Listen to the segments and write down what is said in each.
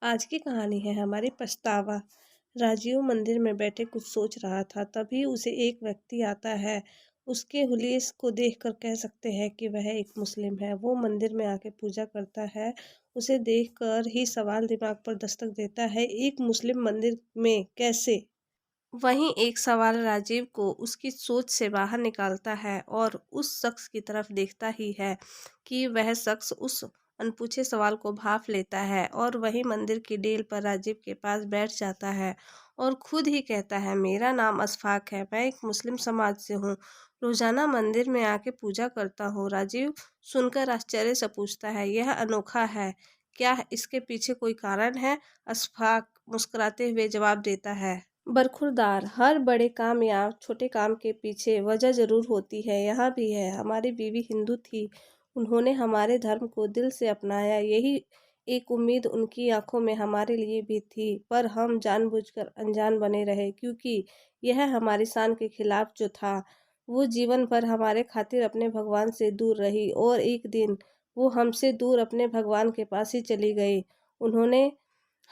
आज की कहानी है हमारी पछतावा। राजीव मंदिर में बैठे कुछ सोच रहा था, तभी उसे एक व्यक्ति आता है। उसके हुलिये को देखकर कह सकते हैं कि वह एक मुस्लिम है। वो मंदिर में आके पूजा करता है। उसे देखकर ही सवाल दिमाग पर दस्तक देता है, एक मुस्लिम मंदिर में कैसे? वहीं एक सवाल राजीव को उसकी सोच से बाहर निकालता है और उस शख्स की तरफ देखता ही है कि वह शख्स उस अनपूछे सवाल को भांप लेता है और वही मंदिर की डेल पर राजीव के पास बैठ जाता है और खुद ही कहता है, मेरा नाम अशफाक है, मैं एक मुस्लिम समाज से हूँ, रोजाना मंदिर में आके पूजा करता हूँ। राजीव सुनकर आश्चर्य से पूछता है, यह अनोखा है, क्या इसके पीछे कोई कारण है? अशफाक मुस्कुराते हुए जवाब देता है, बरखुरदार, हर बड़े काम या छोटे काम के पीछे वजह ज़रूर होती है। यहाँ भी है। हमारी बीवी हिंदू थी। उन्होंने हमारे धर्म को दिल से अपनाया। यही एक उम्मीद उनकी आंखों में हमारे लिए भी थी, पर हम जानबूझकर अनजान बने रहे, क्योंकि यह हमारी शान के खिलाफ जो था। वो जीवन भर हमारे खातिर अपने भगवान से दूर रही और एक दिन वो हमसे दूर अपने भगवान के पास ही चली गई। उन्होंने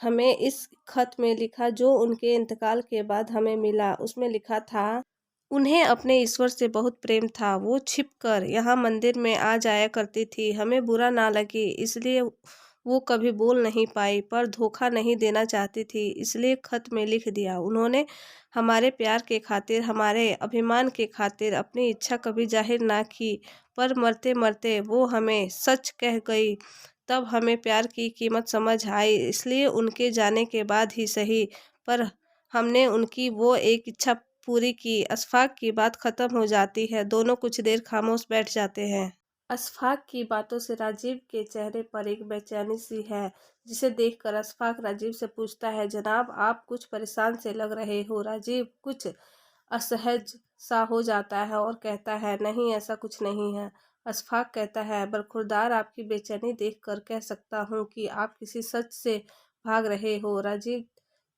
हमें इस खत में लिखा जो उनके इंतकाल के बाद हमें मिला। उसमें लिखा था, उन्हें अपने ईश्वर से बहुत प्रेम था। वो छिपकर यहाँ मंदिर में आ जाया करती थी। हमें बुरा ना लगे इसलिए वो कभी बोल नहीं पाई, पर धोखा नहीं देना चाहती थी, इसलिए खत में लिख दिया। उन्होंने हमारे प्यार के खातिर, हमारे अभिमान के खातिर अपनी इच्छा कभी जाहिर ना की, पर मरते मरते वो हमें सच कह गई। तब हमें प्यार की कीमत समझ आई, इसलिए उनके जाने के बाद ही सही, पर हमने उनकी वो एक इच्छा पूरी की। अशफाक की बात खत्म हो जाती है। दोनों कुछ देर खामोश बैठ जाते हैं। अशफाक की बातों से राजीव के चेहरे पर एक बेचैनी सी है, जिसे देखकर अशफाक राजीव से पूछता है, जनाब आप कुछ परेशान से लग रहे हो। राजीव कुछ असहज सा हो जाता है और कहता है, नहीं ऐसा कुछ नहीं है। अशफाक कहता है, बरखुरदार, आपकी बेचैनी देखकर कह सकता हूँ कि आप किसी सच से भाग रहे हो। राजीव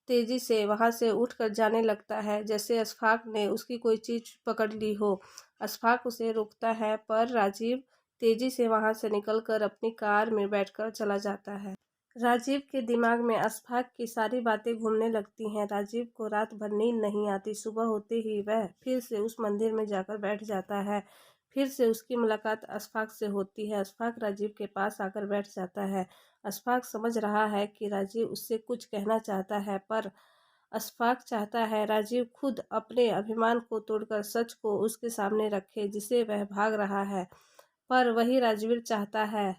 तेजी से वहां से उठकर जाने लगता है, जैसे अशफाक ने उसकी कोई चीज पकड़ ली हो। अशफाक उसे रोकता है, पर राजीव तेजी से वहां से निकलकर अपनी कार में बैठकर चला जाता है। राजीव के दिमाग में अशफाक की सारी बातें घूमने लगती हैं। राजीव को रात भर नींद नहीं आती। सुबह होते ही वह फिर से उस मंदिर में जाकर बैठ जाता है। फिर से उसकी मुलाकात अशफाक से होती है। अशफाक राजीव के पास आकर बैठ जाता है। अशफाक समझ रहा है कि राजीव उससे कुछ कहना चाहता है, पर अशफाक चाहता है राजीव खुद अपने अभिमान को तोड़कर सच को उसके सामने रखे, जिसे वह भाग रहा है। पर वही राजवीर चाहता है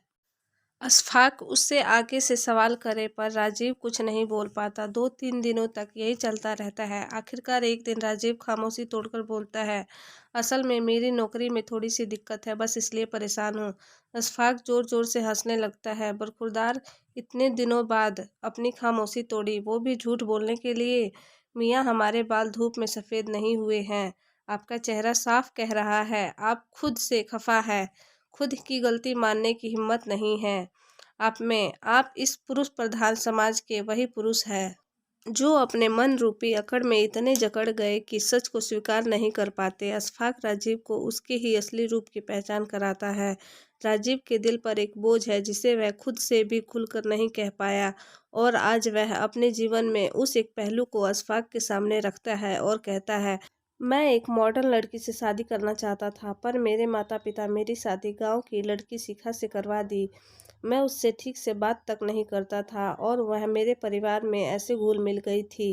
अशफाक उससे आगे से सवाल करे, पर राजीव कुछ नहीं बोल पाता। 2-3 दिनों तक यही चलता रहता है। आखिरकार एक दिन राजीव खामोशी तोड़कर बोलता है, असल में मेरी नौकरी में थोड़ी सी दिक्कत है, बस इसलिए परेशान हूँ। अशफाक जोर जोर से हंसने लगता है। बरखुरदार, इतने दिनों बाद अपनी खामोशी तोड़ी, वो भी झूठ बोलने के लिए? मियाँ, हमारे बाल धूप में सफ़ेद नहीं हुए हैं। आपका चेहरा साफ कह रहा है आप खुद से खफा है। खुद की गलती मानने की हिम्मत नहीं है आप में। आप इस पुरुष प्रधान समाज के वही पुरुष हैं जो अपने मन रूपी अकड़ में इतने जकड़ गए कि सच को स्वीकार नहीं कर पाते। अशफाक राजीव को उसके ही असली रूप की पहचान कराता है। राजीव के दिल पर एक बोझ है जिसे वह खुद से भी खुलकर नहीं कह पाया, और आज वह अपने जीवन में उस एक पहलू को अशफाक के सामने रखता है और कहता है, मैं एक मॉडर्न लड़की से शादी करना चाहता था, पर मेरे माता पिता मेरी शादी गांव की लड़की शिखा से करवा दी। मैं उससे ठीक से बात तक नहीं करता था और वह मेरे परिवार में ऐसे घुल मिल गई थी।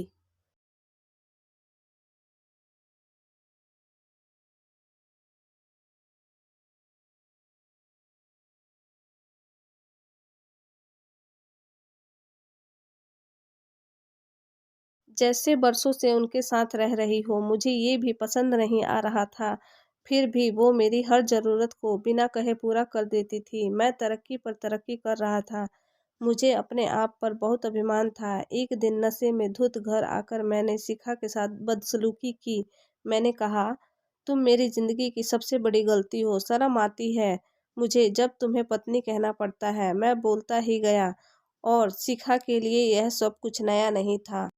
जैसे बरसों से उनके साथ रह रही हो। मुझे ये भी पसंद नहीं आ रहा था, फिर भी वो मेरी हर ज़रूरत को बिना कहे पूरा कर देती थी। मैं तरक्की पर तरक्की कर रहा था। मुझे अपने आप पर बहुत अभिमान था। एक दिन नशे में धुत घर आकर मैंने शिखा के साथ बदसलूकी की। मैंने कहा, तुम मेरी ज़िंदगी की सबसे बड़ी गलती हो। शर्म आती है मुझे जब तुम्हें पत्नी कहना पड़ता है। मैं बोलता ही गया, और शिखा के लिए यह सब कुछ नया नहीं था।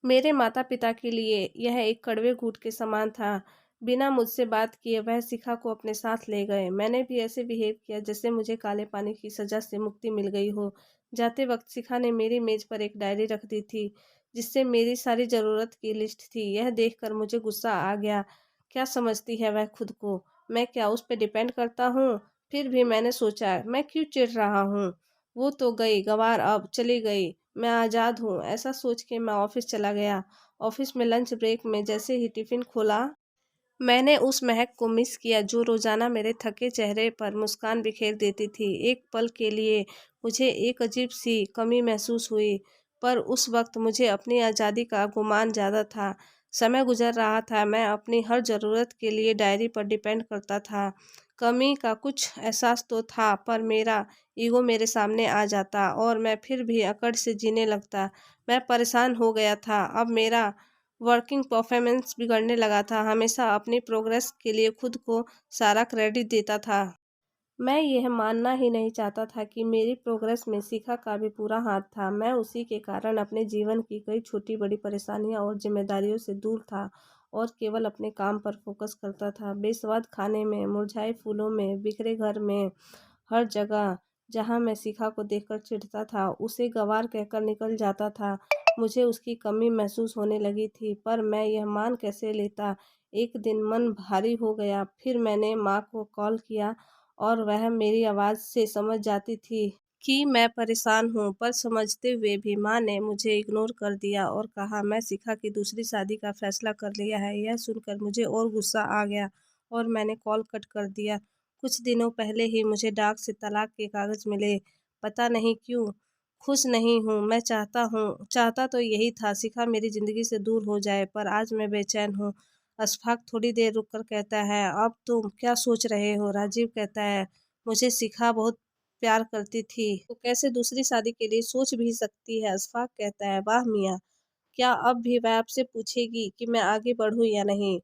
मेरे माता-पिता के लिए यह एक कड़वे घूँट के समान था। बिना मुझसे बात किए वह शिखा को अपने साथ ले गए। मैंने भी ऐसे बिहेव किया जैसे मुझे काले पानी की सज़ा से मुक्ति मिल गई हो। जाते वक़्त शिखा ने मेरी मेज़ पर एक डायरी रख दी थी, जिससे मेरी सारी ज़रूरत की लिस्ट थी। यह देखकर मुझे गुस्सा आ गया। क्या समझती है वह खुद को? मैं क्या उस पे डिपेंड करता हूँ? फिर भी मैंने सोचा, मैं क्यों चिढ़ रहा हूँ? वो तो गई, गँवार अब चली गई। मैं आज़ाद हूँ। ऐसा सोच के मैं ऑफ़िस चला गया। ऑफ़िस में लंच ब्रेक में जैसे ही टिफ़िन खोला, मैंने उस महक को मिस किया जो रोज़ाना मेरे थके चेहरे पर मुस्कान बिखेर देती थी। एक पल के लिए मुझे एक अजीब-सी कमी महसूस हुई, पर उस वक़्त मुझे अपनी आज़ादी का गुमान ज़्यादा था। समय गुज़र रहा था, मैं अपनी हर ज़रूरत के लिए डायरी पर डिपेंड करता था। कमी का कुछ एहसास तो था, पर मेरा ईगो मेरे सामने आ जाता और मैं फिर भी अकड़ से जीने लगता। मैं परेशान हो गया था। अब मेरा वर्किंग परफॉर्मेंस बिगड़ने लगा था, हमेशा अपनी प्रोग्रेस के लिए खुद को सारा क्रेडिट देता था। मैं यह मानना ही नहीं चाहता था कि मेरी प्रोग्रेस में शिखा का भी पूरा हाथ था। मैं उसी के कारण अपने जीवन की कई छोटी-बड़ी परेशानियां और जिम्मेदारियों से दूर था और केवल अपने काम पर फोकस करता था। बेस्वाद खाने में, मुरझाए फूलों में, बिखरे घर में, हर जगह जहां मैं शिखा को देखकर चिढ़ता था, उसे गँवार कहकर निकल जाता था। मुझे उसकी कमी महसूस होने लगी थी, पर मैं यह मान कैसे लेता। एक दिन मन भारी हो गया। फिर मैंने माँ को कॉल किया और वह मेरी आवाज़ से समझ जाती थी कि मैं परेशान हूँ, पर समझते हुए भी माँ ने मुझे इग्नोर कर दिया और कहा, मैं शिखा की दूसरी शादी का फैसला कर लिया है। यह सुनकर मुझे और गुस्सा आ गया और मैंने कॉल कट कर दिया। कुछ दिनों पहले ही मुझे डाक से तलाक के कागज़ मिले। पता नहीं क्यों खुश नहीं हूँ। मैं चाहता तो यही था, शिखा मेरी ज़िंदगी से दूर हो जाए, पर आज मैं बेचैन हूँ। अशफाक थोड़ी देर रुककर कहता है, अब तुम क्या सोच रहे हो? राजीव कहता है, मुझे शिखा बहुत प्यार करती थी, तो कैसे दूसरी शादी के लिए सोच भी सकती है? अशफाक कहता है, वाह मियाँ, क्या अब भी वह आपसे पूछेगी कि मैं आगे बढ़ूँ या नहीं?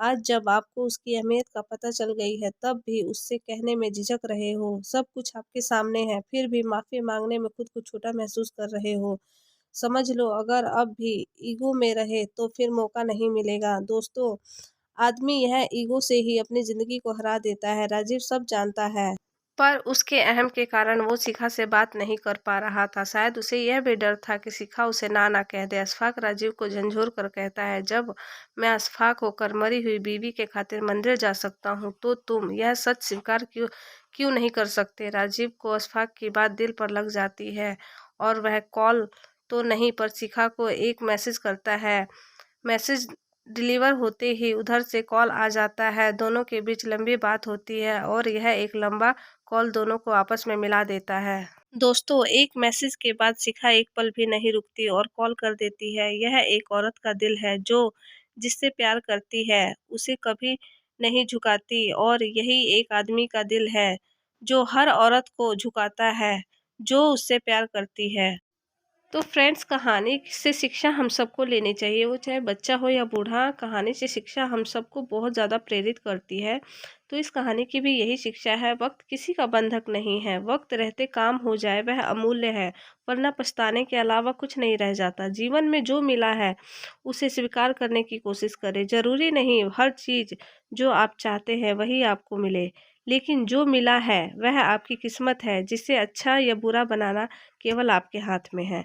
आज जब आपको उसकी अहमियत का पता चल गई है, तब भी उससे कहने में झिझक रहे हो। सब कुछ आपके सामने है, फिर भी माफ़ी माँगने में खुद को छोटा महसूस कर रहे हो। समझ लो, अगर अब भी ईगो में रहे तो फिर मौका नहीं मिलेगा। दोस्तों, आदमी यह ईगो से ही अपनी ज़िंदगी को हरा देता है। राजीव सब जानता है, पर उसके अहम के कारण वो शिखा से बात नहीं कर पा रहा था। शायद उसे यह भी डर था कि शिखा उसे ना ना कह दे। अशफाक राजीव को झंझोर कर कहता है, जब मैं अशफाक होकर मरी हुई बीवी के खातिर मंदिर जा सकता हूँ, तो तुम यह सच स्वीकार क्यों क्यों नहीं कर सकते? राजीव को अशफाक की बात दिल पर लग जाती है और वह कॉल तो नहीं, पर शिखा को एक मैसेज करता है। मैसेज डिलीवर होते ही उधर से कॉल आ जाता है। दोनों के बीच लंबी बात होती है और यह एक लंबा कॉल दोनों को आपस में मिला देता है। दोस्तों, एक मैसेज के बाद शिखा एक पल भी नहीं रुकती और कॉल कर देती है। यह एक औरत का दिल है जो जिससे प्यार करती है, उसे कभी नहीं झुकाती, और यही एक आदमी का दिल है जो हर औरत को झुकाता है जो उससे प्यार करती है। तो फ्रेंड्स, कहानी से शिक्षा हम सबको लेनी चाहिए, वो चाहे बच्चा हो या बूढ़ा। कहानी से शिक्षा हम सबको बहुत ज़्यादा प्रेरित करती है। तो इस कहानी की भी यही शिक्षा है, वक्त किसी का बंधक नहीं है। वक्त रहते काम हो जाए वह अमूल्य है, वरना पछताने के अलावा कुछ नहीं रह जाता। जीवन में जो मिला है उसे स्वीकार करने की कोशिश करें। ज़रूरी नहीं हर चीज़ जो आप चाहते हैं वही आपको मिले, लेकिन जो मिला है वह आपकी किस्मत है, जिसे अच्छा या बुरा बनाना केवल आपके हाथ में है।